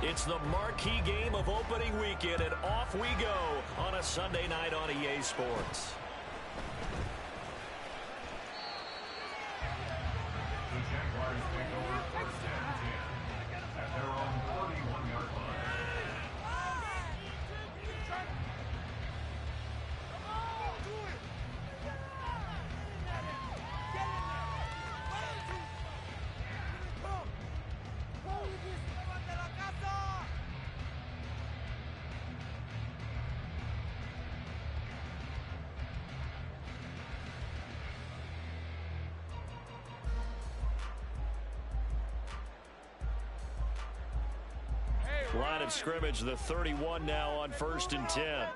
It's the marquee game of opening weekend, and off we go on a Sunday night on EA Sports. The Jaguars take over first and 10 at their own 41-yard line. Line of scrimmage, the 31 now on 1st and 10.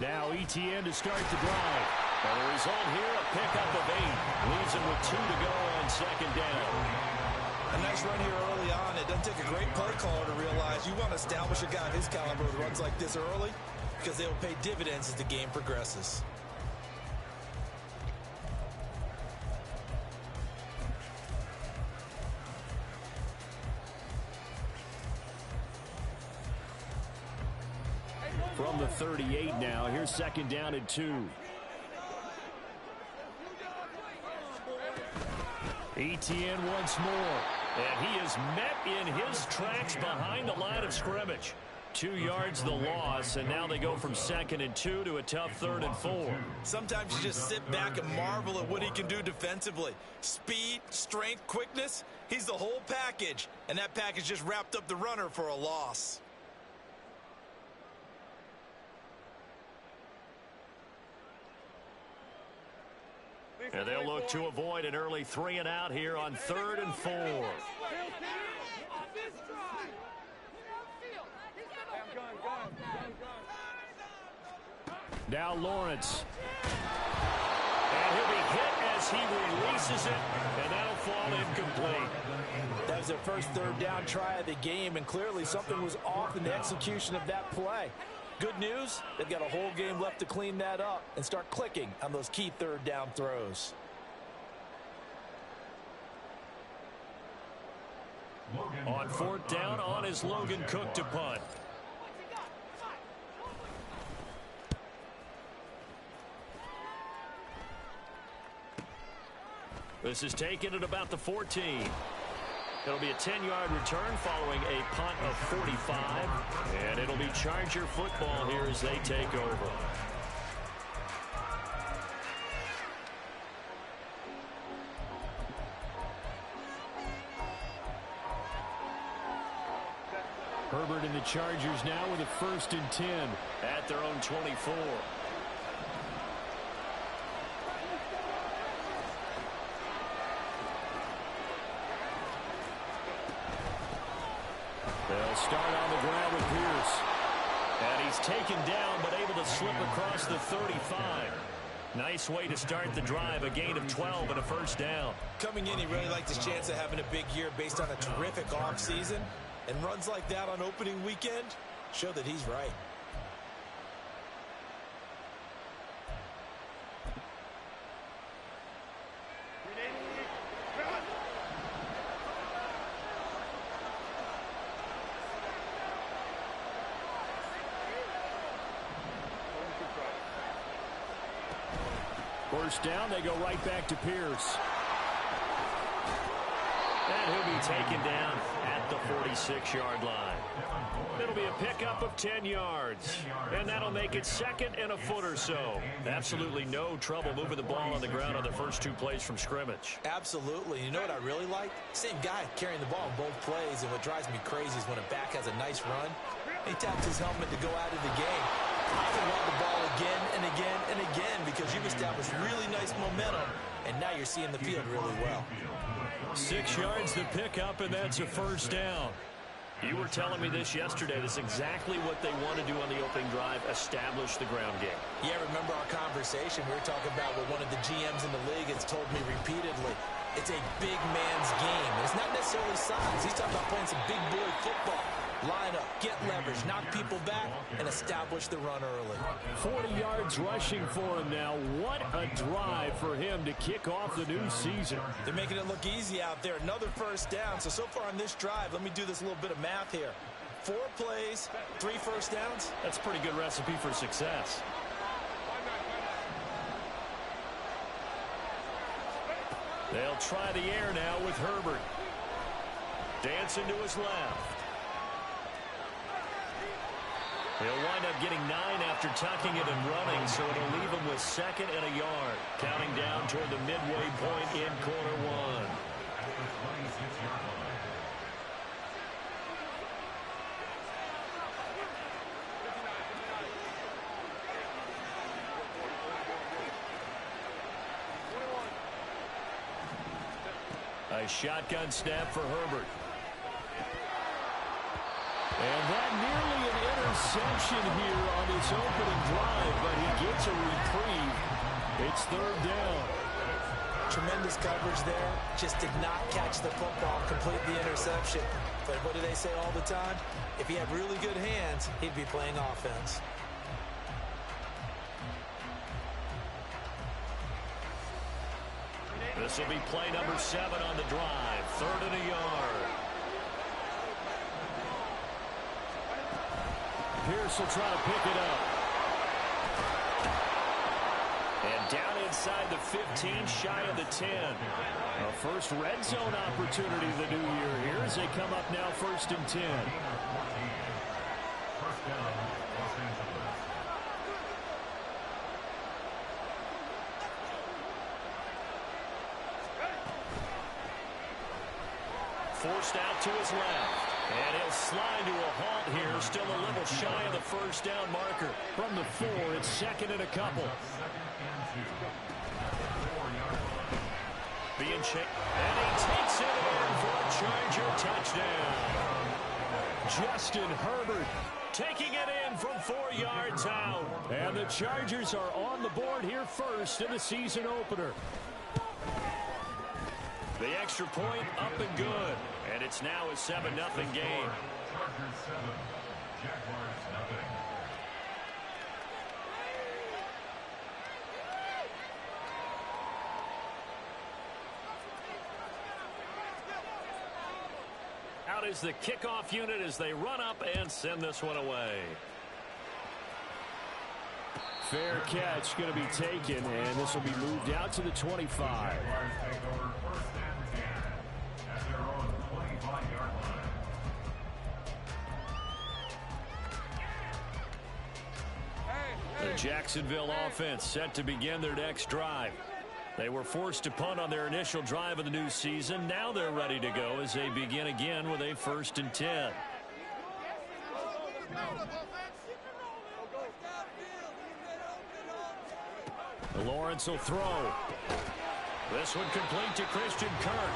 Now ETN to start the drive. And the result here, a pickup of 8. Leaves him with 2 to go on 2nd down. A nice run here early on. It doesn't take a great play caller to realize you want to establish a guy of his caliber with runs like this early because they will pay dividends as the game progresses. From the 38 now, here's 2nd down and 2. ETN once more. And he is met in his tracks behind the line of scrimmage. 2 yards the loss, and now they go from 2nd and 2 to a tough 3rd and 4. Sometimes you just sit back and marvel at what he can do defensively. Speed, strength, quickness, he's the whole package. And that package just wrapped up the runner for a loss. And they'll look to avoid an early 3 and out here on 3rd and 4. Now Lawrence. And he'll be hit as he releases it, and that'll fall incomplete. That was their first 3rd down try of the game, and clearly something was off in the execution of that play. Good news, they've got a whole game left to clean that up and start clicking on those key 3rd down throws. On 4th down, on is Logan Cook to punt. This is taken at about the 14. It'll be a 10-yard return following a punt of 45. And it'll be Charger football here as they take over. Herbert and the Chargers now with a 1st and 10 at their own 24. They'll start on the ground with Pierce. And he's taken down but able to slip across the 35. Nice way to start the drive, a gain of 12 and a 1st down. Coming in, he really liked his chance of having a big year based on a terrific offseason. And runs like that on opening weekend show that he's right. First down, they go right back to Pierce. And he'll be taken down at the 46-yard line. It'll be a pickup of 10 yards. And that'll make it 2nd and a foot or so. Absolutely no trouble moving the ball on the ground on the first 2 plays from scrimmage. Absolutely. You know what I really like? Same guy carrying the ball in both plays. And what drives me crazy is when a back has a nice run, he taps his helmet to go out of the game. I can run the ball again and again and again because you've established really nice momentum, and now you're seeing the field really well. 6 yards the pickup, and that's a 1st down. You were telling me this yesterday. That's exactly what they want to do on the opening drive, establish the ground game. Yeah, remember our conversation? We were talking about what one of the GMs in the league has told me repeatedly. It's a big man's game. It's not necessarily size. He's talking about playing some big boy football. Line up, get leverage, knock people back, and establish the run early. 40 yards rushing for him now. What a drive for him to kick off the new season. They're making it look easy out there. Another first down. So far on this drive, let me do this little bit of math here. 4 plays, 3 first downs. That's a pretty good recipe for success. They'll try the air now with Herbert. Dancing to his left. He'll wind up getting 9 after tucking it and running, so it'll leave him with 2nd and a yard. Counting down toward the midway point in quarter 1. A shotgun snap for Herbert. And that nearly an interception here on his opening drive, but he gets a reprieve. It's 3rd down. Tremendous coverage there. Just did not catch the football, complete the interception. But what do they say all the time? If he had really good hands, he'd be playing offense. This will be play number 7 on the drive. 3rd and a yard. Pierce will try to pick it up. And down inside the 15, shy of the 10. A first red zone opportunity of the new year here as they come up now 1st and 10. First down, Los Angeles. Forced out to his left. And he'll slide to a halt here. Still a little shy of the first down marker. From the 4, it's 2nd and a couple. Being checked. And he takes it in for a Charger touchdown. Justin Herbert taking it in from 4 yards out. And the Chargers are on the board here first in the season opener. The extra point up and good. And it's now a 7-0 game. Chargers 7, Jaguars nothing. Out is the kickoff unit as they run up and send this one away. Fair catch going to be taken, and this will be moved out to the 25. Jaguars take over 1st and 10 at their own 25-yard line. The Jacksonville offense set to begin their next drive. They were forced to punt on their initial drive of the new season. Now they're ready to go as they begin again with a 1st and 10. Lawrence will throw. This one complete to Christian Kirk.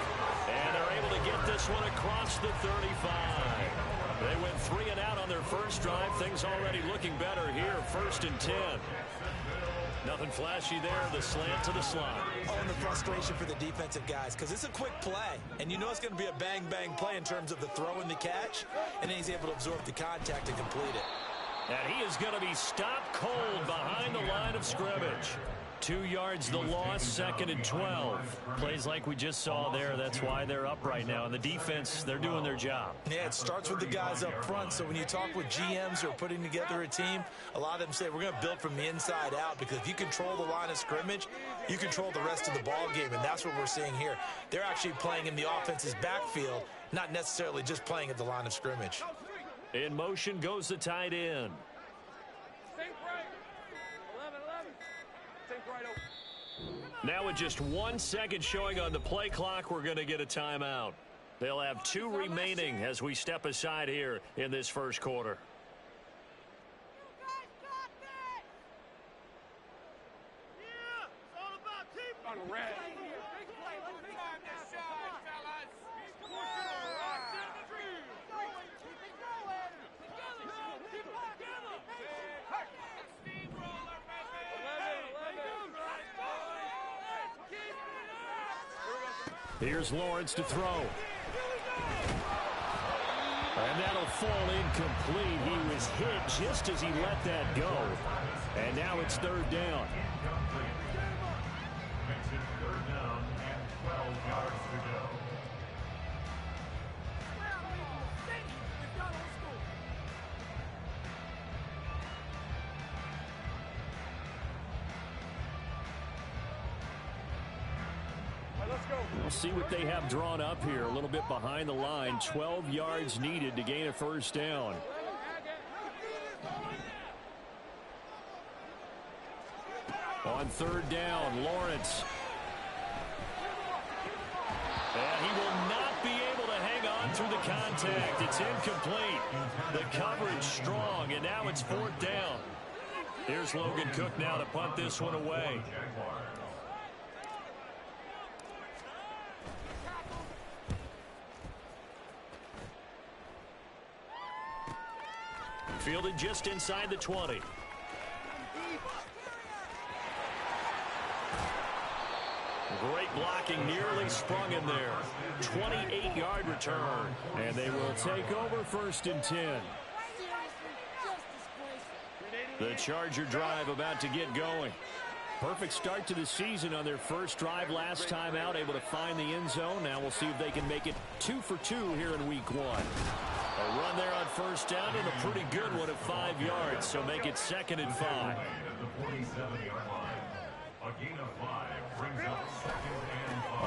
And they're able to get this one across the 35. They went 3 and out on their first drive. Things already looking better here. 1st and 10. Nothing flashy there. The slant to the slot. Oh, and the frustration for the defensive guys, because it's a quick play. And you know it's going to be a bang-bang play in terms of the throw and the catch. And then he's able to absorb the contact and complete it. And he is going to be stopped cold behind the line of scrimmage. 2 yards the loss, 2nd and 12. Plays like we just saw there. That's why they're up right now. And the defense, they're doing their job. Yeah, it starts with the guys up front. So when you talk with GMs who are putting together a team, a lot of them say we're going to build from the inside out, because if you control the line of scrimmage, you control the rest of the ball game. And that's what we're seeing here. They're actually playing in the offense's backfield, not necessarily just playing at the line of scrimmage. In motion goes the tight end. Now with just 1 second showing on the play clock, we're going to get a timeout. They'll have 2 remaining as we step aside here in this first quarter. Here's Lawrence to throw. And that'll fall incomplete. He was hit just as he let that go. And now it's third down. Makes it third down and 12 yards to go. We'll see what they have drawn up here. A little bit behind the line. 12 yards needed to gain a first down. On third down, Lawrence. And he will not be able to hang on through the contact. It's incomplete. The coverage strong, and now it's fourth down. Here's Logan Cook now to punt this one away. Fielded just inside the 20. Great blocking, nearly sprung in there. 28-yard return. And they will take over first and 10. The Charger drive about to get going. Perfect start to the season on their first drive last time out, able to find the end zone. Now we'll see if they can make it 2 for 2 here in week 1. A run there on first down and a pretty good one at 5 yards, so make it 2nd and 5.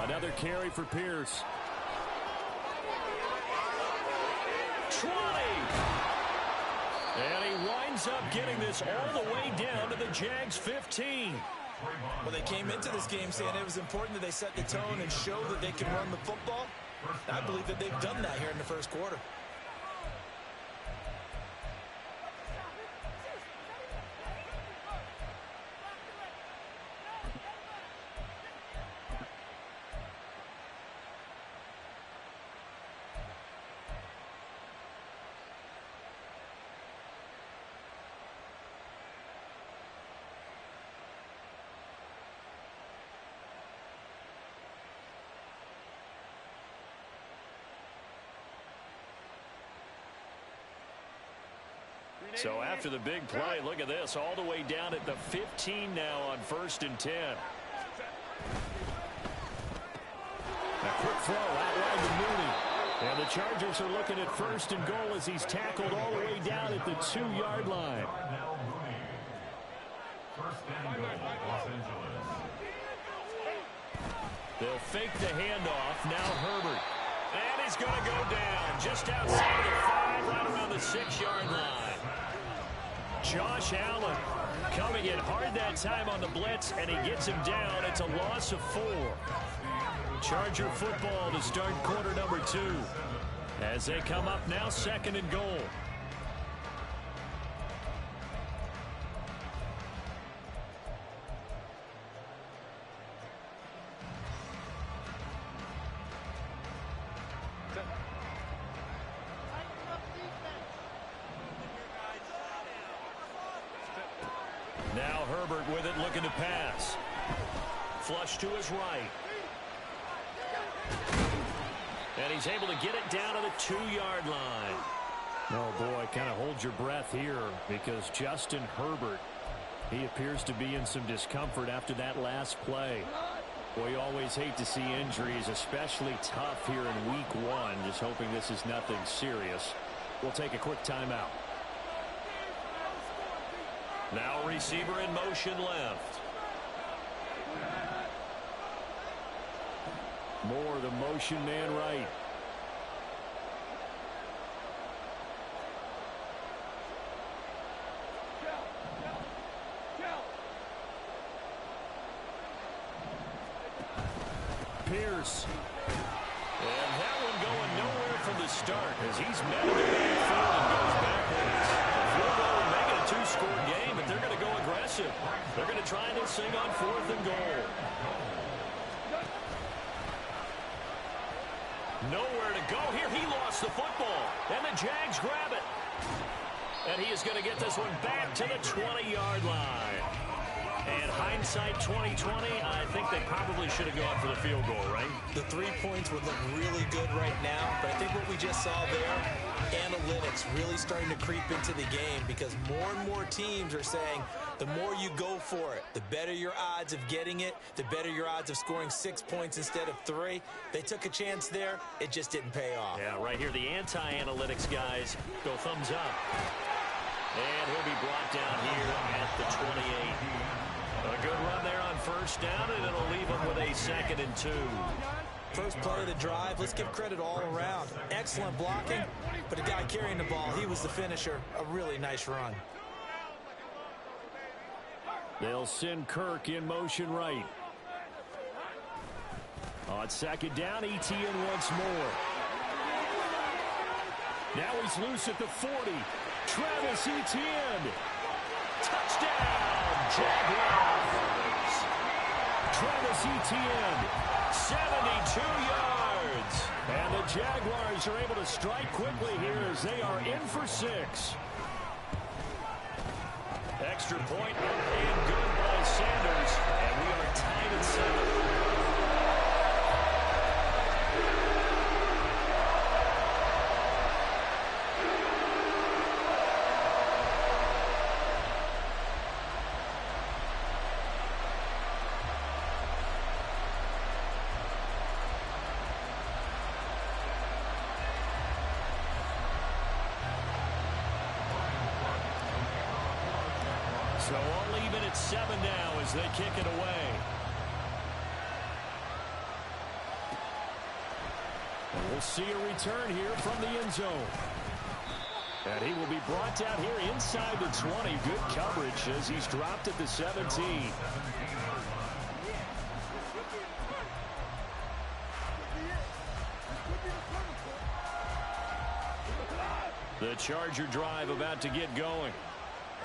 Another carry for Pierce. 20! And he winds up getting this all the way down to the Jags 15. Well, they came into this game saying it was important that they set the tone and show that they can run the football. I believe that they've done that here in the first quarter. So after the big play, look at this, all the way down at the 15 now on first and 10. A quick throw out wide to Mooney. And the Chargers are looking at first and goal as he's tackled all the way down at the 2-yard line. First and goal, Los Angeles. They'll fake the handoff. Now Herbert. And he's going to go down just outside the 5, right around the 6-yard line. Josh Allen coming in hard that time on the blitz, and he gets him down. It's a loss of 4. Charger football to start quarter number 2. As they come up now, 2nd and goal. Now Herbert with it, looking to pass. Flush to his right. And he's able to get it down to the 2-yard line. Oh, boy, kind of hold your breath here because Justin Herbert, he appears to be in some discomfort after that last play. Boy, you always hate to see injuries, especially tough here in week 1. Just hoping this is nothing serious. We'll take a quick timeout. Now receiver in motion left. Moore, the motion man right. Pierce. And that one going nowhere from the start as he's met in the backfield and goes backwards. The field goal will make it a 2-score game, but they're going to go aggressive. They're going to try this thing on 4th and goal. Nowhere to go here. He lost the football, and the Jags grab it. And he is going to get this one back to the 20-yard line. And hindsight 2020, I think they probably really should have gone for the field goal, right? The 3 points would look really good right now, but I think what we just saw there, analytics really starting to creep into the game because more and more teams are saying the more you go for it, the better your odds of getting it, the better your odds of scoring 6 points instead of 3. They took a chance there. It just didn't pay off. Yeah, right here, the anti-analytics guys go thumbs up. And he'll be brought down here at the 28. A good run there on first down, and it'll leave him with a 2nd and 2. First play of the drive, let's give credit all around. Excellent blocking, but the guy carrying the ball, he was the finisher. A really nice run. They'll send Kirk in motion right. On 2nd down, Etienne once more. Now he's loose at the 40. Travis Etienne. Touchdown, Jaguars. Travis Etienne, 72 yards. And the Jaguars are able to strike quickly here as they are in for 6. Extra point and good by Sanders. And we are tied at 7. So all even at 7 now as they kick it away. And we'll see a return here from the end zone. And he will be brought down here inside the 20. Good coverage as he's dropped at the 17. The Charger drive about to get going.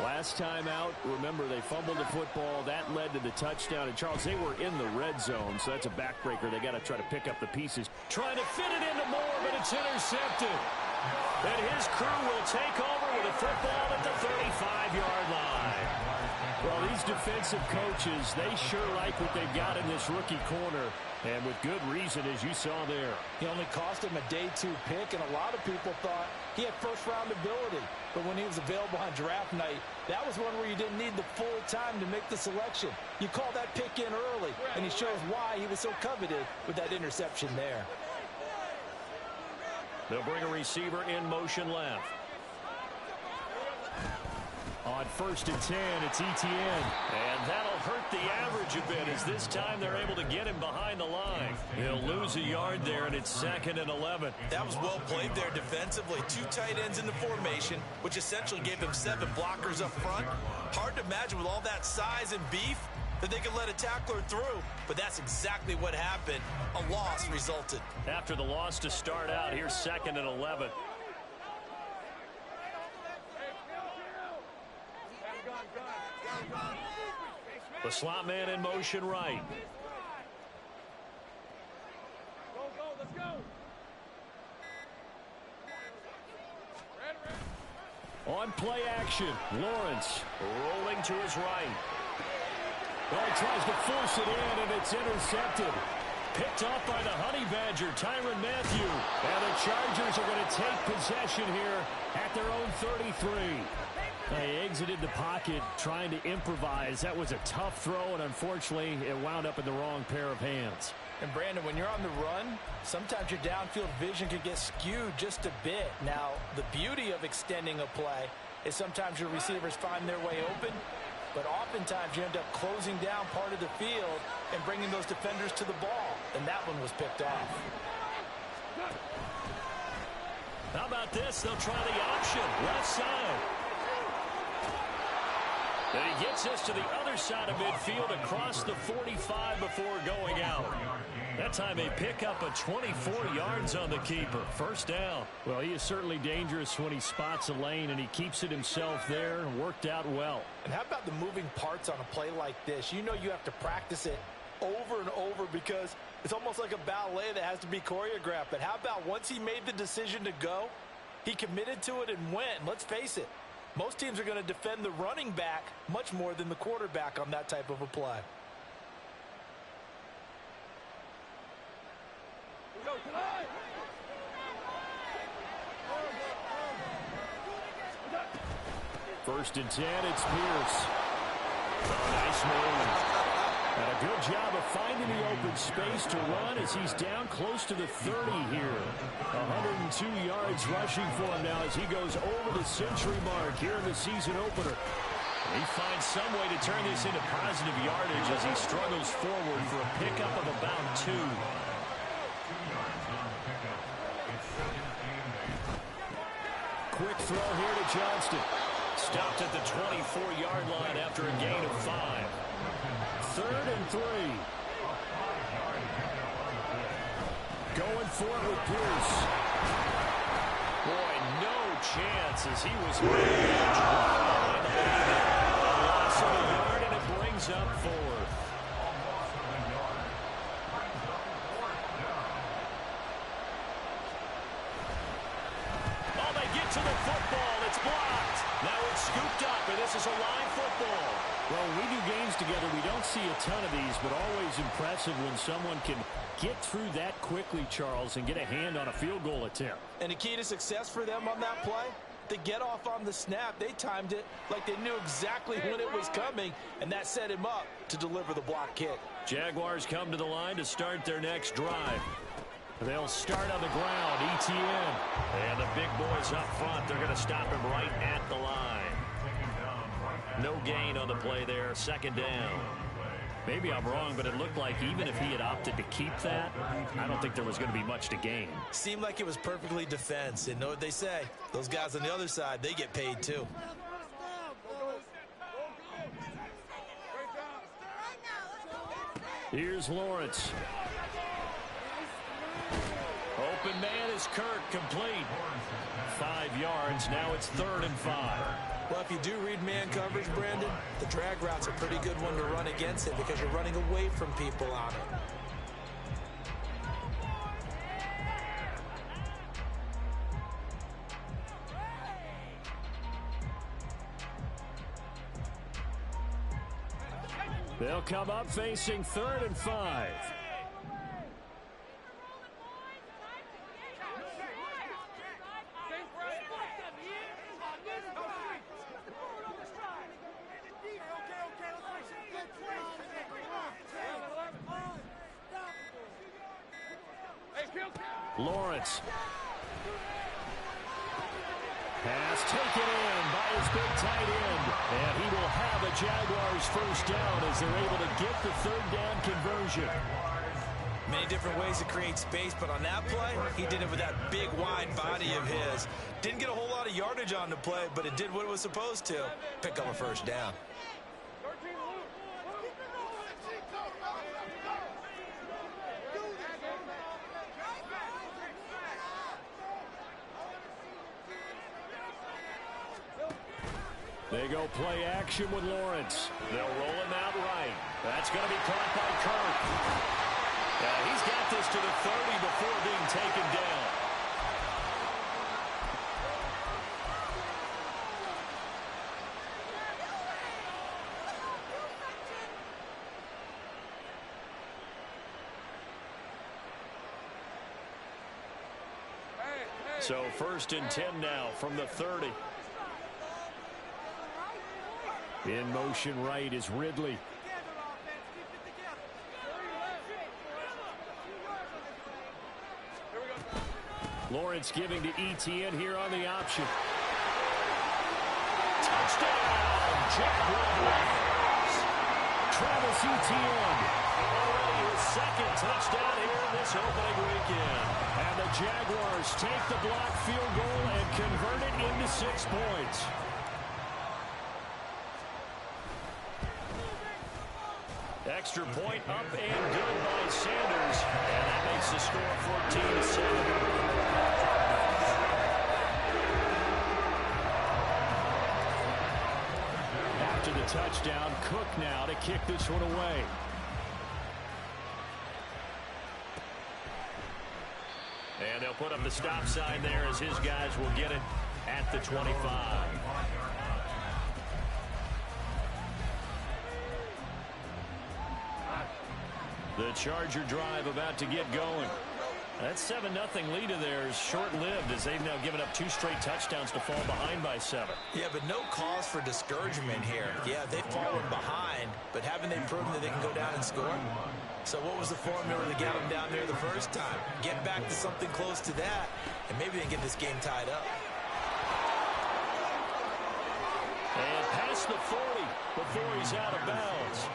Last time out, remember, they fumbled the football. That led to the touchdown. And, Charles, they were in the red zone, so that's a backbreaker. They got to try to pick up the pieces. Trying to fit it into Moore, but it's intercepted. And his crew will take over with a football at the 35-yard line. Well, these defensive coaches, they sure like what they've got in this rookie corner. And with good reason, as you saw there. He only cost him a day 2 pick, and a lot of people thought he had first-round ability. But when he was available on draft night, that was one where you didn't need the full time to make the selection. You call that pick in early, and he shows why he was so coveted with that interception there. They'll bring a receiver in motion left. On 1st and 10, it's Etienne. And that'll hurt the average a bit as this time they're able to get him behind the line. He'll lose a yard there, and it's 2nd and 11. That was well played there defensively. 2 tight ends in the formation, which essentially gave them 7 blockers up front. Hard to imagine with all that size and beef that they could let a tackler through, but that's exactly what happened. A loss resulted. After the loss to start out, here's 2nd and 11. The slot man in motion right. Let's go. On play action, Lawrence rolling to his right. Well, he tries to force it in, and it's intercepted. Picked off by the Honey Badger, Tyrann Mathieu. And the Chargers are going to take possession here at their own 33. They exited the pocket trying to improvise. That was a tough throw, and unfortunately, it wound up in the wrong pair of hands. And, Brandon, when you're on the run, sometimes your downfield vision can get skewed just a bit. Now, the beauty of extending a play is sometimes your receivers find their way open, but oftentimes you end up closing down part of the field and bringing those defenders to the ball, and that one was picked off. How about this? They'll try the option, left side. And he gets us to the other side of midfield across the 45 before going out. That time they pick up a 24 yards on the keeper. First down. Well, he is certainly dangerous when he spots a lane, and he keeps it himself there and worked out well. And how about the moving parts on a play like this? You know you have to practice it over and over because it's almost like a ballet that has to be choreographed. But how about once he made the decision to go, he committed to it and went. And let's face it, most teams are going to defend the running back much more than the quarterback on that type of a play. First and 10, it's Pierce. Oh, nice move. And a good job of finding the open space to run as he's down close to the 30 here. 102 yards rushing for him now as he goes over the century mark here in the season opener. He finds some way to turn this into positive yardage as he struggles forward for a pickup of about 2. Quick throw here to Johnston. Stopped at the 24-yard line after a gain of 5. 3rd and 3. Going for it with Pierce. Boy, no chance as he was a loss of a yard, and it brings up 4th. Oh, they get to the football. It's blocked. Now it's scooped up, and this is a line football. Well, when we do games together, we don't see a ton of these, but always impressive when someone can get through that quickly, Charles, and get a hand on a field goal attempt. And the key to success for them on that play, the get off on the snap, they timed it like they knew exactly when it was coming, and that set him up to deliver the block kick. Jaguars come to the line to start their next drive. They'll start on the ground, ETN. And the big boys up front, they're going to stop him right at the line. No gain on the play there, 2nd down. Maybe I'm wrong, but it looked like even if he had opted to keep that, I don't think there was going to be much to gain. Seemed like it was perfectly defense. And know what they say? Those guys on the other side, they get paid too. Here's Lawrence. Open man is Kirk, complete. 5 yards, now it's 3rd and 5. Well, if you do read man coverage, Brandon, the drag route's a pretty good one to run against it because you're running away from people on it. They'll come up facing 3rd and 5. Lawrence. Pass taken in by his big tight end. And he will have a Jaguars first down as they're able to get the 3rd down conversion. Many different ways to create space, but on that play, he did it with that big, wide body of his. Didn't get a whole lot of yardage on the play, but it did what it was supposed to. Pick up a first down. They go play action with Lawrence. They'll roll him out right. That's going to be caught by Kirk. He's got this to the 30 before being taken down. So 1st and 10 now from the 30. In motion right is Ridley. Lawrence giving to ETN here on the option. Touchdown, Jaguars. Travis Etienne. Already his 2nd touchdown here in this opening weekend. And the Jaguars take the block field goal and convert it into 6 points. Extra point up and good by Sanders. And that makes the score 14-7. After the touchdown, Cook now to kick this one away. And they'll put up the stop sign there as his guys will get it at the 25. The Charger drive about to get going. That 7-0 lead of theirs short-lived as they've now given up 2 straight touchdowns to fall behind by 7. Yeah, but no cause for discouragement here. Yeah, they've fallen behind, but haven't they proven that they can go down and score? So what was the formula that got them down there the first time? Get back to something close to that, and maybe they can get this game tied up. And past the 40 before he's out of bounds.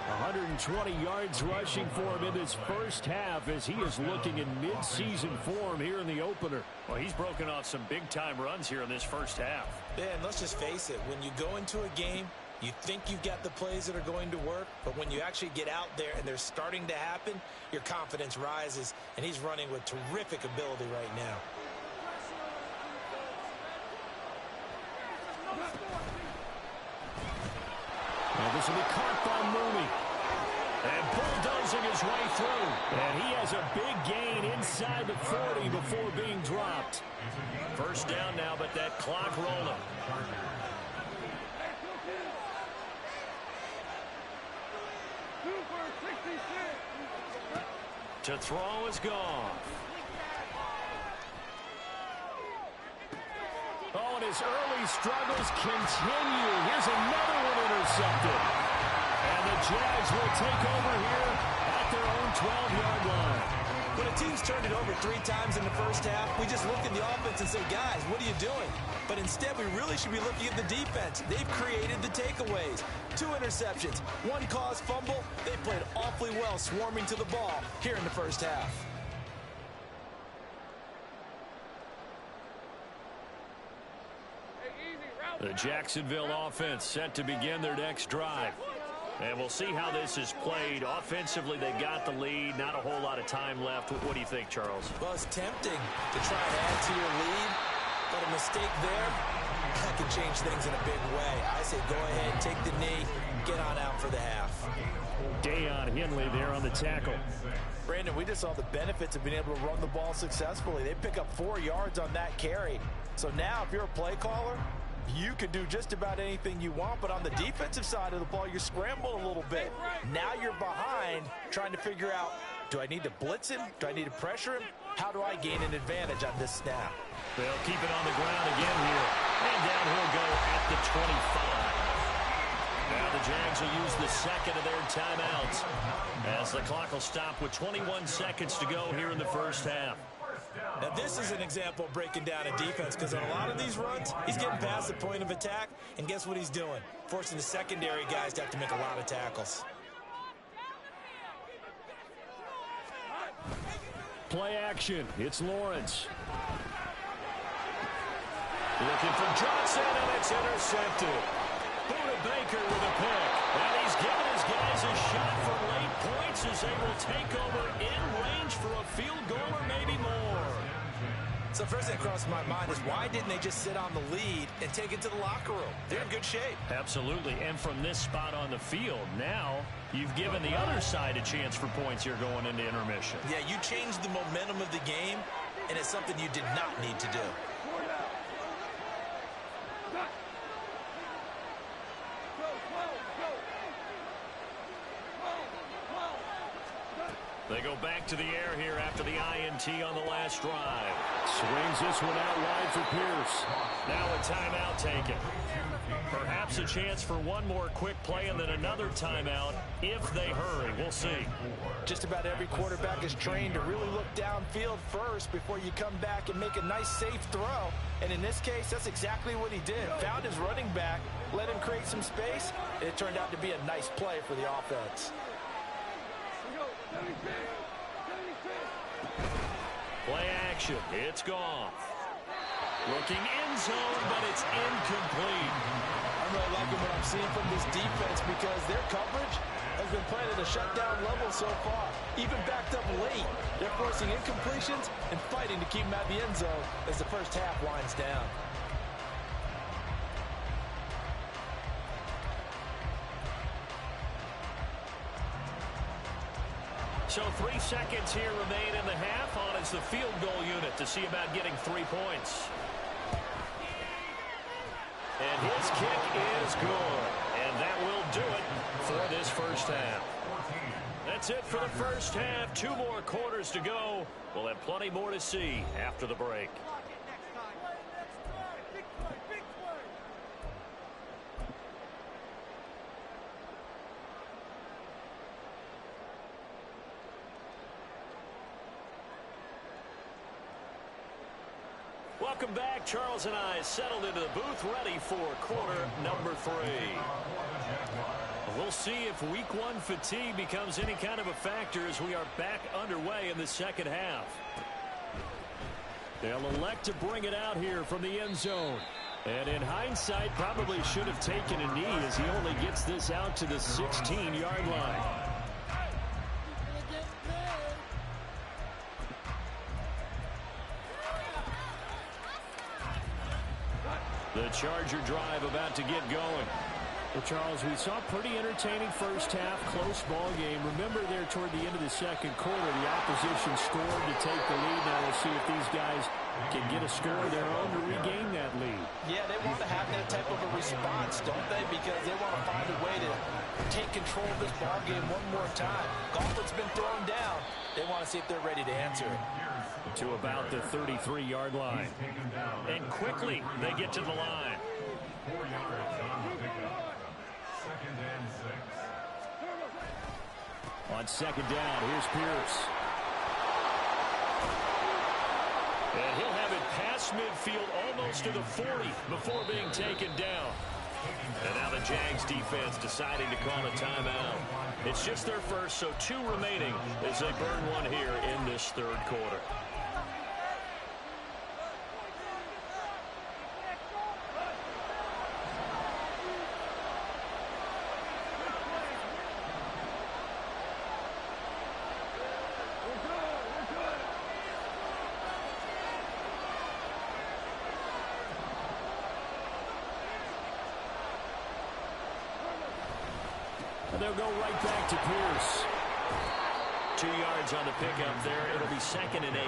120 yards rushing for him in this first half as he is looking in mid-season form here in the opener. Well, he's broken off some big-time runs here in this first half. Yeah, and let's just face it. When you go into a game, you think you've got the plays that are going to work, but when you actually get out there and they're starting to happen, your confidence rises, and he's running with terrific ability right now. And this will be caught by Mooney. And bulldozing his way through. And he has a big gain inside the 40 before being dropped. First down now, but that clock rolling. To throw is gone. Oh, and his early struggles continue. Here's another one intercepted. And the Jags will take over here at their own 12-yard line. When a team's turned it over 3 times in the first half, we just look at the offense and say, guys, what are you doing? But instead, we really should be looking at the defense. They've created the takeaways. 2 interceptions, 1 caused fumble. They played awfully well swarming to the ball here in the first half. The Jacksonville offense set to begin their next drive. And we'll see how this is played. Offensively, they got the lead. Not a whole lot of time left. What do you think, Charles? Well, it's tempting to try and add to your lead, but a mistake there, that can change things in a big way. I say go ahead, take the knee, get on out for the half. Deion Henley there on the tackle. Brandon, we just saw the benefits of being able to run the ball successfully. They pick up 4 yards on that carry. So now, if you're a play caller, you can do just about anything you want, but on the defensive side of the ball, you're scrambling a little bit. Now you're behind, trying to figure out, do I need to blitz him? Do I need to pressure him? How do I gain an advantage on this snap? They'll keep it on the ground again here. And down he'll go at the 25. Now the Jags will use the second of their timeouts as the clock will stop with 21 seconds to go here in the first half. Now, this is an example of breaking down a defense because on a lot of these runs, he's getting past the point of attack, and guess what he's doing? Forcing the secondary guys to have to make a lot of tackles. Play action. It's Lawrence. Looking for Johnson, and it's intercepted. Buda Baker with a pick. And he's given his guys a shot for late points as they will take over in range for a field goal or maybe more. So first thing that crossed my mind is why didn't they just sit on the lead and take it to the locker room? They're in good shape. Absolutely. And from this spot on the field, now you've given the other side a chance for points here going into intermission. Yeah, you changed the momentum of the game, and it's something you did not need to do. They go back to the air here after the INT on the last drive. Swings this one out wide for Pierce. Now a timeout taken. Perhaps a chance for one more quick play and then another timeout if they hurry. We'll see. Just about every quarterback is trained to really look downfield first before you come back and make a nice, safe throw. And in this case, that's exactly what he did. Found his running back, let him create some space, and it turned out to be a nice play for the offense. Play action. It's gone. Looking end zone, but it's incomplete. I'm really liking what I'm seeing from this defense because their coverage has been playing at a shutdown level so far. Even backed up late, they're forcing incompletions and fighting to keep them out of the end zone as the first half winds down. So 3 seconds here remain in the half. On is the field goal unit to see about getting 3 points. And his kick is good. And that will do it for this first half. That's it for the first half. 2 more quarters to go. We'll have plenty more to see after the break. Welcome back. Charles and I settled into the booth, ready for quarter number 3. We'll see if week 1 fatigue becomes any kind of a factor as we are back underway in the second half. They'll elect to bring it out here from the end zone. And in hindsight, probably should have taken a knee as he only gets this out to the 16-yard line. The Charger drive about to get going. Well, Charles, we saw a pretty entertaining first half, close ball game. Remember there toward the end of the second quarter, the opposition scored to take the lead. Now we'll see if these guys can get a score of their own to regain that lead. Yeah, they want to have that type of a response, don't they? Because they want to find a way to take control of this ball game one more time. Gauntlet's been thrown down. They want to see if they're ready to answer it. To about the 33-yard line. And quickly they get to the line. 4 yards on the pickup. 2nd and 6. On second down, here's Pierce. And he'll have it past midfield almost to the 40 before being taken down. And now the Jags defense deciding to call a timeout. It's just their first, so 2 remaining as they burn one here in this third quarter. They'll go right back to Pierce. 2 yards on the pickup there. It'll be 2nd and 8.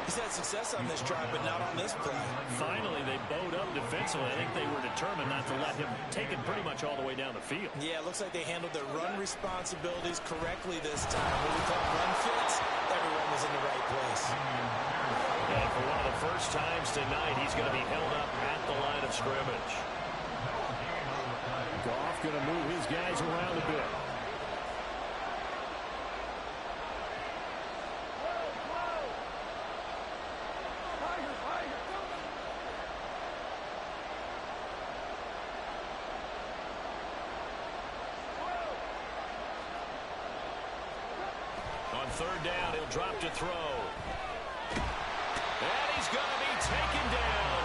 He's had success on this drive, but not on this play. Finally, they bowed up defensively. I think they were determined not to let him take it pretty much all the way down the field. Yeah, it looks like they handled their run responsibilities correctly this time. What we call run fits, everyone was in the right place. And for one of the first times tonight, he's going to be held up at the line of scrimmage. Goff going to move his guys around a bit. On 3rd down, he'll drop to throw. And he's going to be taken down.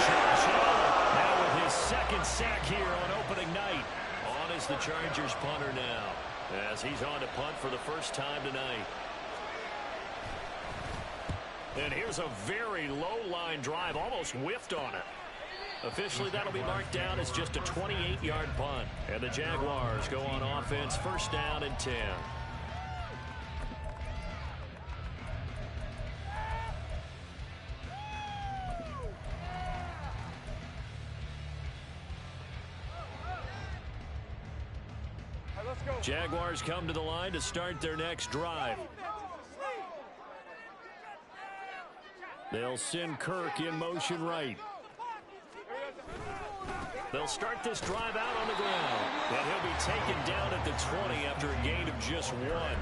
Josh Allen now with his 2nd sack here on opening night. On is the Chargers punter now, as he's on to punt for the first time tonight. And here's a very low-line drive, almost whiffed on it. Officially, that'll be marked down as just a 28-yard punt. And the Jaguars go on offense, 1st down and 10. Jaguars come to the line to start their next drive. They'll send Kirk in motion right. They'll start this drive out on the ground. And he'll be taken down at the 20 after a gain of just 1.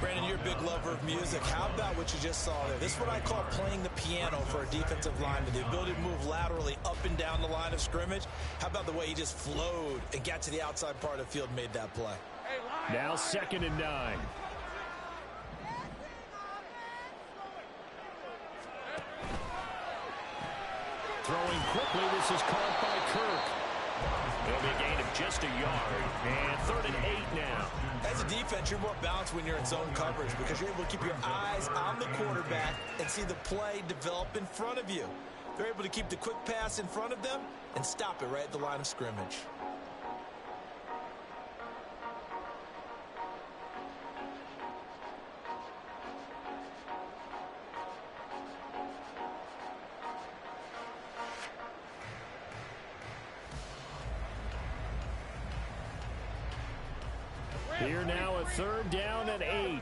Brandon, you're a big lover of music. How about what you just saw there? This is what I call playing the piano for a defensive lineman. The ability to move laterally up and down the line of scrimmage. How about the way he just flowed and got to the outside part of the field and made that play? Now 2nd and 9. Throwing quickly, this is caught by Kirk. It'll be a gain of just a yard. And 3rd and 8 now. As a defense, you're more balanced when you're in zone coverage because you're able to keep your eyes on the quarterback and see the play develop in front of you. They're able to keep the quick pass in front of them and stop it right at the line of scrimmage. 3rd down and 8.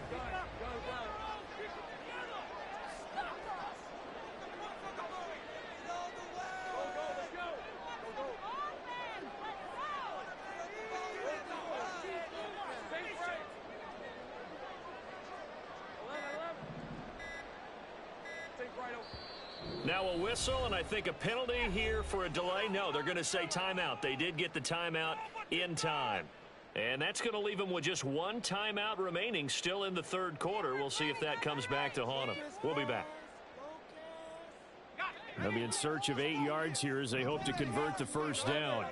Now a whistle, and I think a penalty here for a delay. No, they're going to say timeout. They did get the timeout in time. And that's going to leave them with just one timeout remaining still in the 3rd quarter. We'll see if that comes back to haunt them. We'll be back. They'll be in search of 8 yards here as they hope to convert the 1st down.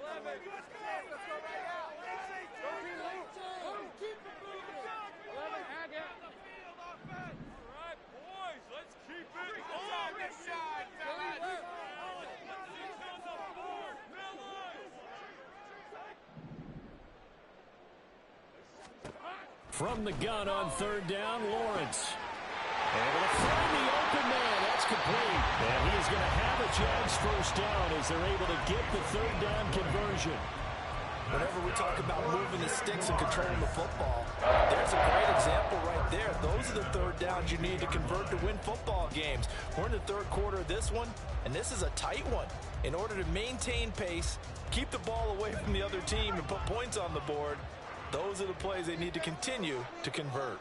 From the gun on 3rd down, Lawrence. Able to find the open man. That's complete. And he is going to have a Jags 1st down as they're able to get the 3rd down conversion. Whenever we talk about moving the sticks and controlling the football, there's a great example right there. Those are the 3rd downs you need to convert to win football games. We're in the 3rd quarter of this one, and this is a tight one. In order to maintain pace, keep the ball away from the other team, and put points on the board, those are the plays they need to continue to convert.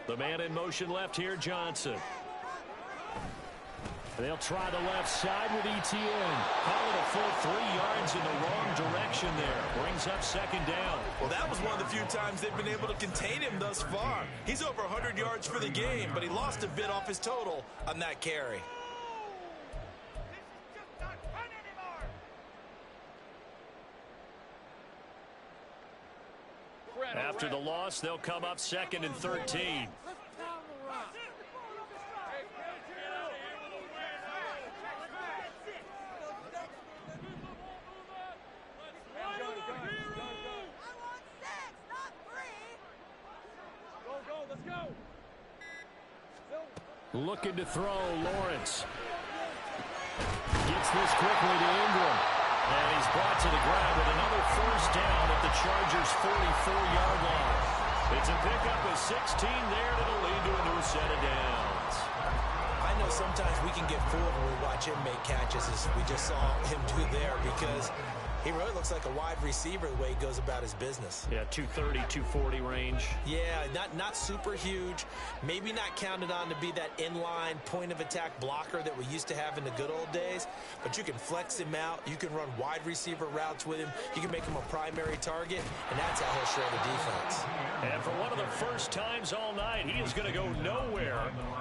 The man in motion left here, Johnson. They'll try the left side with Etienne. Call it a full 3 yards in the wrong direction there. Brings up 2nd down. Well, that was one of the few times they've been able to contain him thus far. He's over 100 yards for the game, but he lost a bit off his total on that carry. After the loss, they'll come up 2nd and 13. Looking to throw, Lawrence. Gets this quickly to Ingram. And he's brought to the ground with another 1st down at the Chargers' 44-yard line. It's a pickup of 16 there that'll lead to a new set of downs. I know sometimes we can get fooled when we watch him make catches, as we just saw him do there, because he really looks like a wide receiver the way he goes about his business. Yeah, 230, 240 range. Yeah, not super huge. Maybe not counted on to be that inline point-of-attack blocker that we used to have in the good old days, but you can flex him out. You can run wide receiver routes with him. You can make him a primary target, and that's how he'll shred a defense. And for one of the first times all night, he is going to go nowhere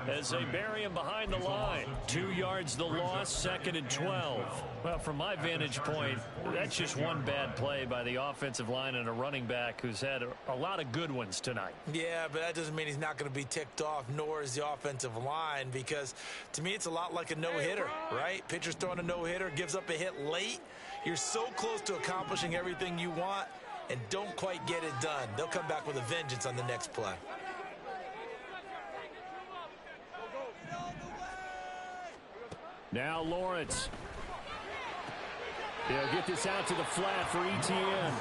as they bury him behind the line. 2 yards the loss, 2nd and 12. Well, from my vantage point, that's just one bad play by the offensive line and a running back who's had a lot of good ones tonight. Yeah, but that doesn't mean he's not going to be ticked off, nor is the offensive line, because to me it's a lot like a no-hitter, right? Pitcher's throwing a no-hitter, gives up a hit late. You're so close to accomplishing everything you want and don't quite get it done. They'll come back with a vengeance on the next play. Now Lawrence. They'll get this out to the flat for Etienne.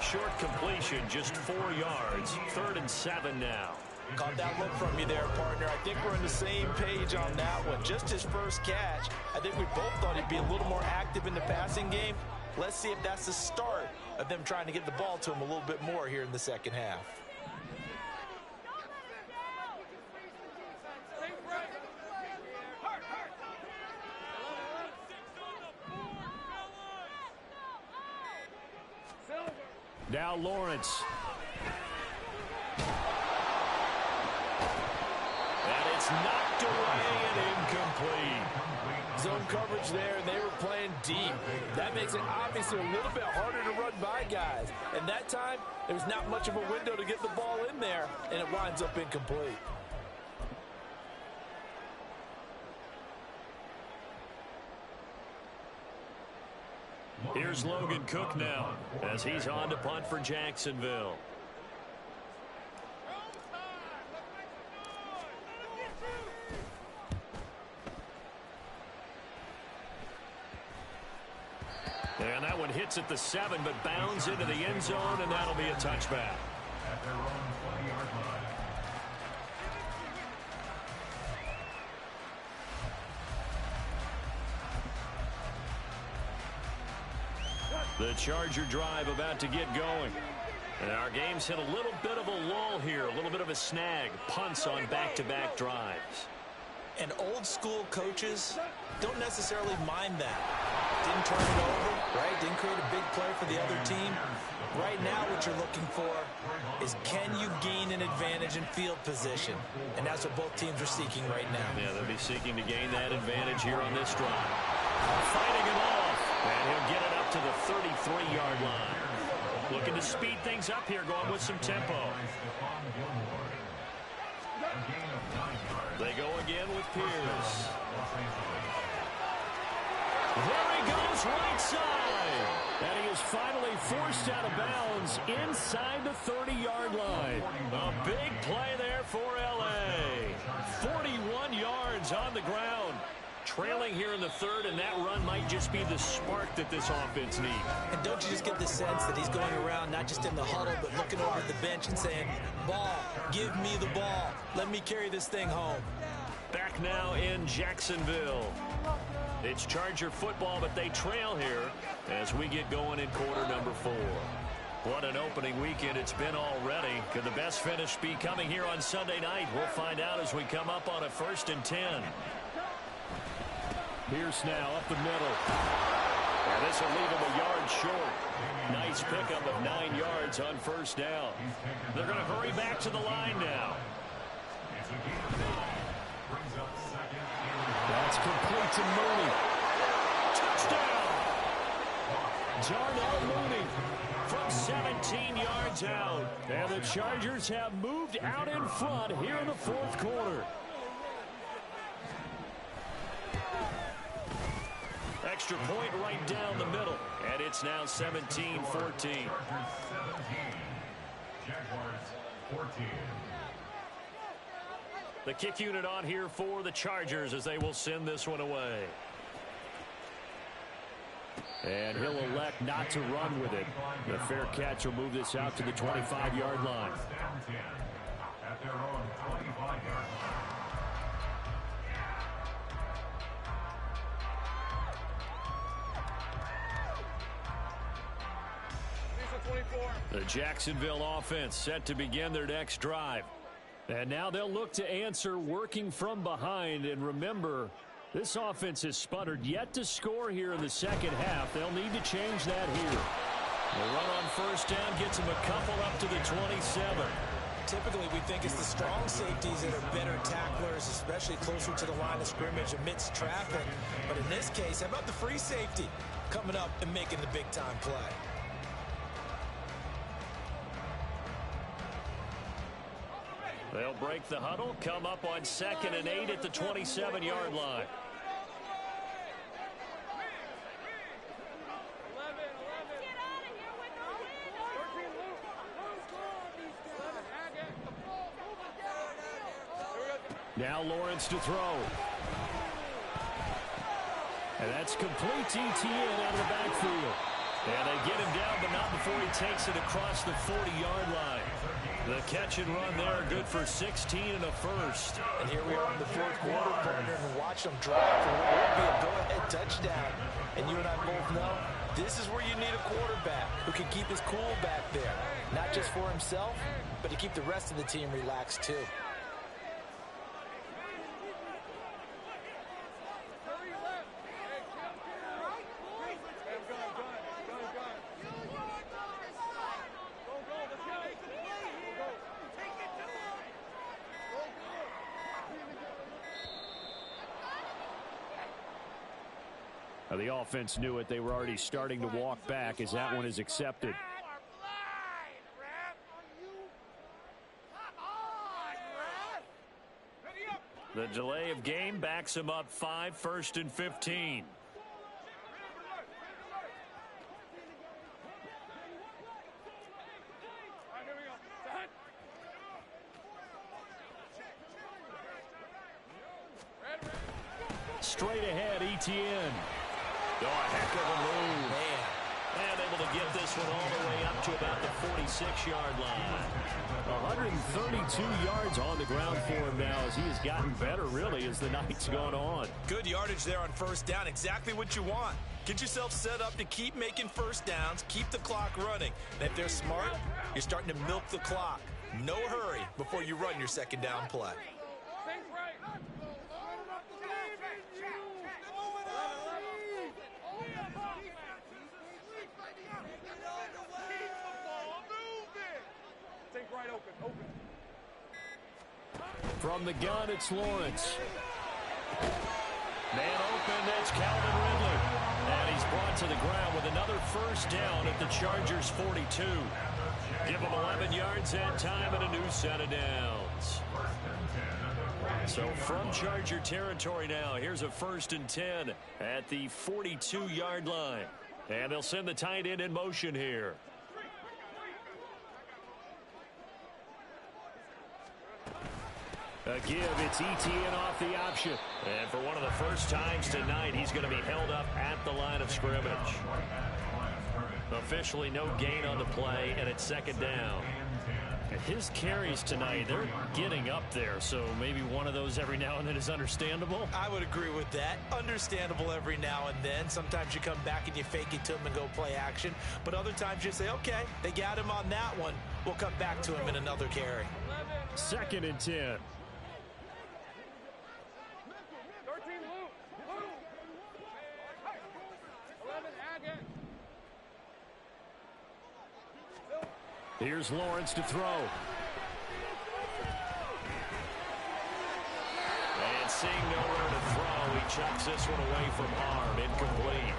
Short completion, just 4 yards. 3rd and 7 now. Caught that look from you there, partner. I think we're on the same page on that one. Just his first catch. I think we both thought he'd be a little more active in the passing game. Let's see if that's the start of them trying to get the ball to him a little bit more here in the 2nd half. Now Lawrence. And it's knocked away and incomplete. Zone coverage there, and they were playing deep. That makes it obviously a little bit harder to run by guys. And that time, there was not much of a window to get the ball in there, and it winds up incomplete. Here's Logan Cook now as he's on to punt for Jacksonville. And that one hits at the 7, but bounds into the end zone, and that'll be a touchback. at their own 20-yard line. The Charger drive about to get going. And our game's hit a little bit of a lull here, a little bit of a snag. Punts on back-to-back drives. And old school coaches don't necessarily mind that. Didn't turn it over, right? Didn't create a big play for the other team. Right now what you're looking for is can you gain an advantage in field position? And that's what both teams are seeking right now. Yeah, they'll be seeking to gain that advantage here on this drive. Fighting him off. And he'll get it up to the 33-yard line. Looking to speed things up here, going with some tempo. They go again with Pierce. There he goes, right side. And he is finally forced out of bounds inside the 30-yard line. A big play there for L.A. 41 yards on the ground. Trailing here in the third, and that run might just be the spark that this offense needs. And don't you just get the sense that he's going around not just in the huddle, but looking over at the bench and saying, ball, give me the ball. Let me carry this thing home. Back now in Jacksonville. It's Charger football, but they trail here as we get going in quarter number 4. What an opening weekend it's been already. Could the best finish be coming here on Sunday night? We'll find out as we come up on a 1st and 10. Pierce now up the middle. And this will leave him a yard short. Nice pickup of 9 yards on 1st down. They're going to hurry back to the line now. That's complete to Mooney. Touchdown! Darnell Mooney from 17 yards out. And the Chargers have moved out in front here in the 4th quarter. Extra point right down the middle. And it's now 17-14. Jaguars 14. The kick unit on here for the Chargers as they will send this one away. And he'll elect not to run with it. The fair catch will move this out to the 25-yard line. At their own 25-yard line. The Jacksonville offense set to begin their next drive. And now they'll look to answer working from behind. And remember, this offense has sputtered yet to score here in the second half. They'll need to change that here. The run on 1st down gets them a couple up to the 27. Typically, we think it's the strong safeties that are better tacklers, especially closer to the line of scrimmage amidst traffic. But in this case, how about the free safety coming up and making the big-time play? They'll break the huddle, come up on 2nd and 8 at the 27-yard line. Now Lawrence to throw. And that's complete to ETN out of the backfield. And they get him down, but not before he takes it across the 40-yard line. The catch and run there, good for 16 and a first. And here we are in the 4th quarter, partner, and watch them drive for what would be a go-ahead touchdown. And you and I both know this is where you need a quarterback who can keep his cool back there. Not just for himself, but to keep the rest of the team relaxed too. The offense knew it. They were already starting to walk back as that one is accepted. The delay of game backs him up 5, 1st and 15. Straight ahead, ETN. Oh, a heck of a move. Man. And able to get this one all the way up to about the 46-yard line. 42 yards on the ground for him now as he has gotten better, really, as the night's gone on. Good yardage there on first down. Exactly what you want. Get yourself set up to keep making first downs, keep the clock running. And if they're smart, you're starting to milk the clock. No hurry before you run your second down play. From the gun, it's Lawrence. Man open, that's Calvin Ridley. And he's brought to the ground with another first down at the Chargers' 42. Give him 11 yards that time and a new set of downs. So from Charger territory now, here's a 1st and 10 at the 42-yard line. And they'll send the tight end in motion here. A give, it's ETN off the option. And for one of the first times tonight, he's going to be held up at the line of scrimmage. Officially no gain on the play, and it's second down. His carries tonight, they're getting up there, so maybe one of those every now and then is understandable. I would agree with that. Understandable every now and then. Sometimes you come back and you fake it to him and go play action. But other times you say, okay, they got him on that one. We'll come back to him in another carry. 2nd and 10. Here's Lawrence to throw. And seeing nowhere to throw, he chucks this one away from arm. Incomplete.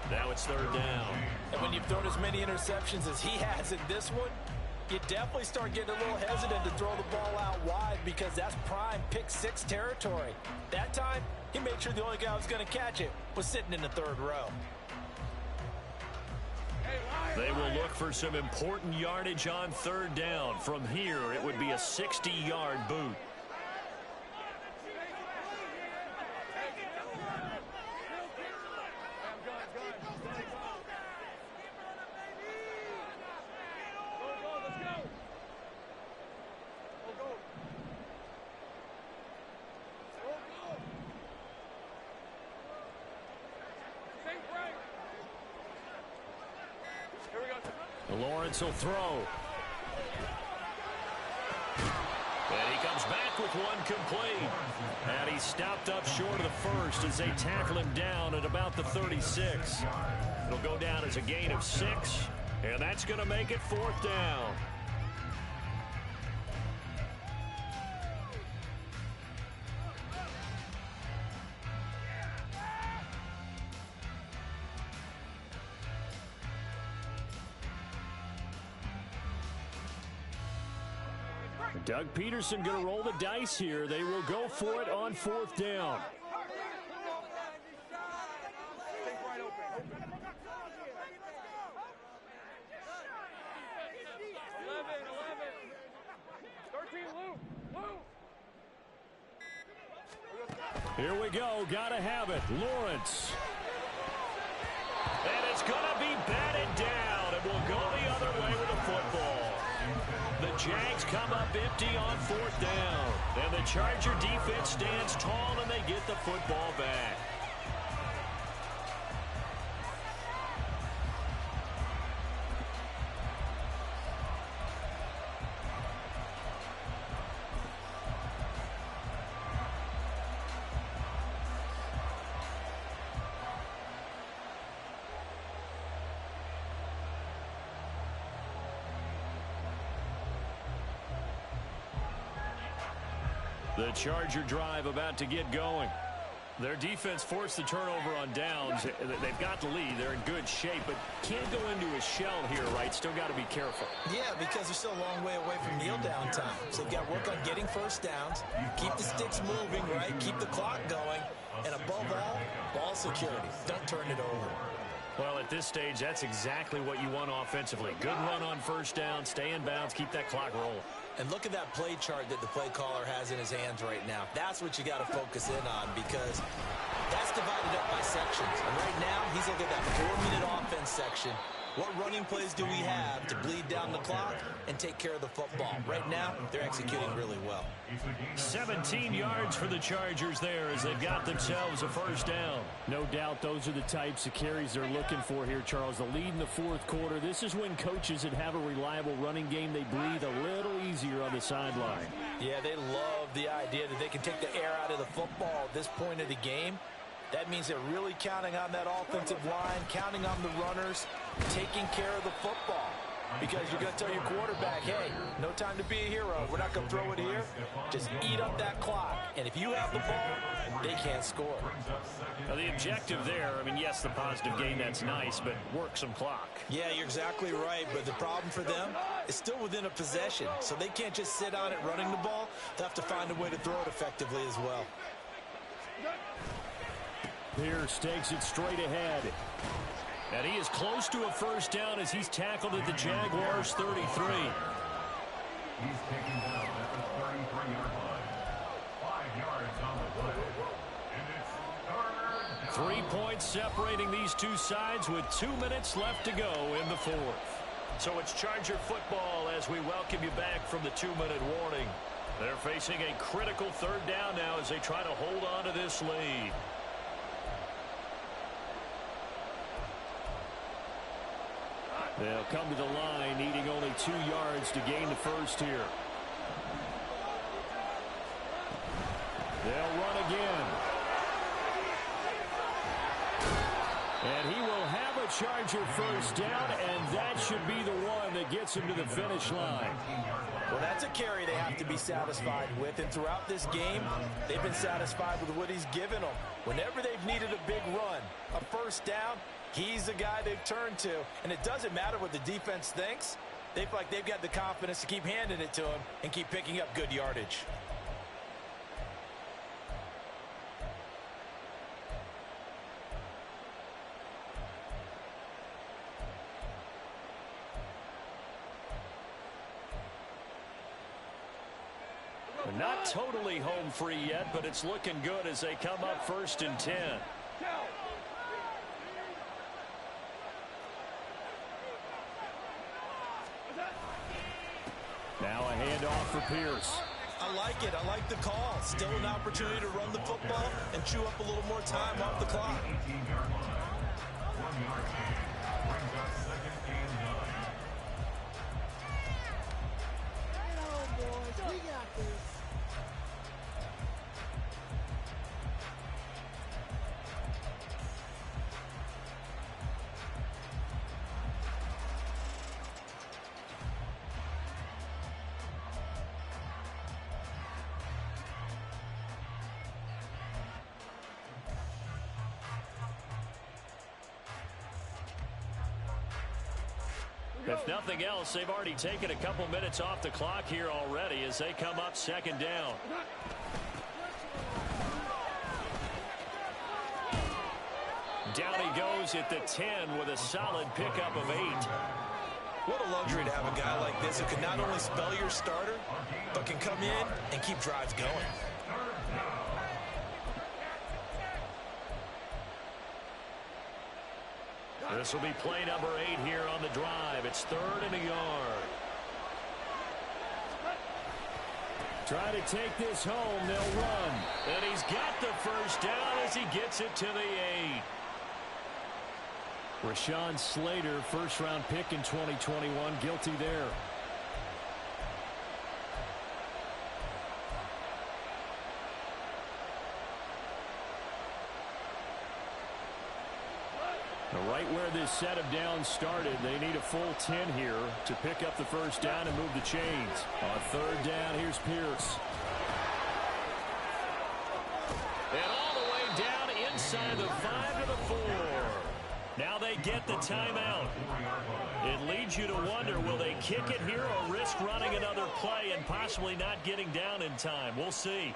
Now it's 3rd down. And when you've thrown as many interceptions as he has in this one, you definitely start getting a little hesitant to throw the ball out wide because that's prime pick 6 territory. That time, he made sure the only guy who was going to catch it was sitting in the 3rd row. They will look for some important yardage on 3rd down. From here, it would be a 60-yard boot. Lawrence will throw. And he comes back with one complete. And he's stopped up short of the first as they tackle him down at about the 36. It'll go down as a gain of 6. And that's going to make it 4th down. Doug Peterson going to roll the dice here. They will go for it on 4th down. Here we go. Got to have it. Lawrence. And it's going to be batted down. It will go the other way with the football. The Jags come up empty on 4th down. And the Charger defense stands tall and they get the football back. The Charger drive about to get going. Their defense forced the turnover on downs. They've got the lead. They're in good shape, but can't go into a shell here, right? Still got to be careful. Yeah, because they're still a long way away from kneel down time. So they've got to work on getting first downs, keep the sticks moving, right? Keep the clock going. And above all, ball security. Don't turn it over. Well, at this stage, that's exactly what you want offensively. Good run on first down, stay in bounds, keep that clock rolling. And look at that play chart that the play caller has in his hands right now. That's what you got to focus in on because that's divided up by sections. And right now, he's looking at that 4-minute offense section. What running plays do we have to bleed down the clock and take care of the football? Right now, they're executing really well. 17 yards for the Chargers there as they've got themselves a first down. No doubt those are the types of carries they're looking for here, Charles. The lead in the fourth quarter. This is when coaches that have a reliable running game, they breathe a little easier on the sideline. Yeah, they love the idea that they can take the air out of the football at this point of the game. That means they're really counting on that offensive line, counting on the runners, taking care of the football. Because you're going to tell your quarterback, hey, no time to be a hero. We're not going to throw it here. Just eat up that clock. And if you have the ball, they can't score. Now, the objective there, I mean, yes, the positive gain, that's nice, but work some clock. Yeah, you're exactly right, but the problem for them is still within a possession. So they can't just sit on it running the ball. They'll have to find a way to throw it effectively as well. Pierce takes it straight ahead. And he is close to a first down as he's tackled at the Jaguars' 33. He's taken down at the 33-yard line. 5 yards on the play. And it's third down. 3 points separating these two sides with 2 minutes left to go in the fourth. So it's Charger football as we welcome you back from the 2-minute warning. They're facing a critical third down now as they try to hold on to this lead. They'll come to the line, needing only 2 yards to gain the first here. They'll run again. And he will have a Charger first down, and that should be the one that gets him to the finish line. Well, that's a carry they have to be satisfied with. And throughout this game, they've been satisfied with what he's given them. Whenever they've needed a big run, a first down, he's the guy they've turned to. And it doesn't matter what the defense thinks. They feel like they've got the confidence to keep handing it to him and keep picking up good yardage. Not totally home free yet, but it's looking good as they come up 1st and 10. Now a handoff for Pierce. I like it. I like the call. Still an opportunity to run the football and chew up a little more time off the clock. 18-yard line. 1 yard change. Brings up 2nd and 9. We got this. If nothing else, they've already taken a couple minutes off the clock here already as they come up 2nd down. Down he goes at the 10 with a solid pickup of 8. What a luxury to have a guy like this who can not only spell your starter, but can come in and keep drives going. This will be play number 8 here on the drive. It's 3rd and a yard. Try to take this home. They'll run. And he's got the first down as he gets it to the 8. Rashawn Slater, first-round pick in 2021, guilty there. Right where this set of downs started, they need a full 10 here to pick up the first down and move the chains. On 3rd down, here's Pierce. And all the way down inside the 5 to the 4. Now they get the timeout. It leads you to wonder, will they kick it here or risk running another play and possibly not getting down in time? We'll see.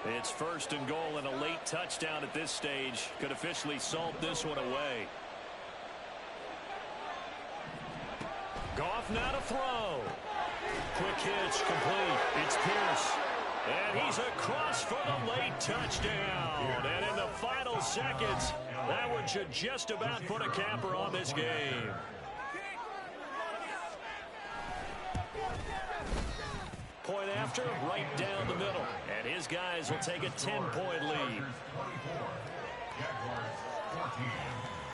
It's 1st and goal, and a late touchdown at this stage could officially salt this one away. Goff now to throw. Quick hitch complete. It's Pierce. And he's across for the late touchdown. And in the final seconds, That one should just about put a capper on this game. Point after, right down the middle. And his guys will take a 10-point lead. Jaguars 24, Jaguars 14.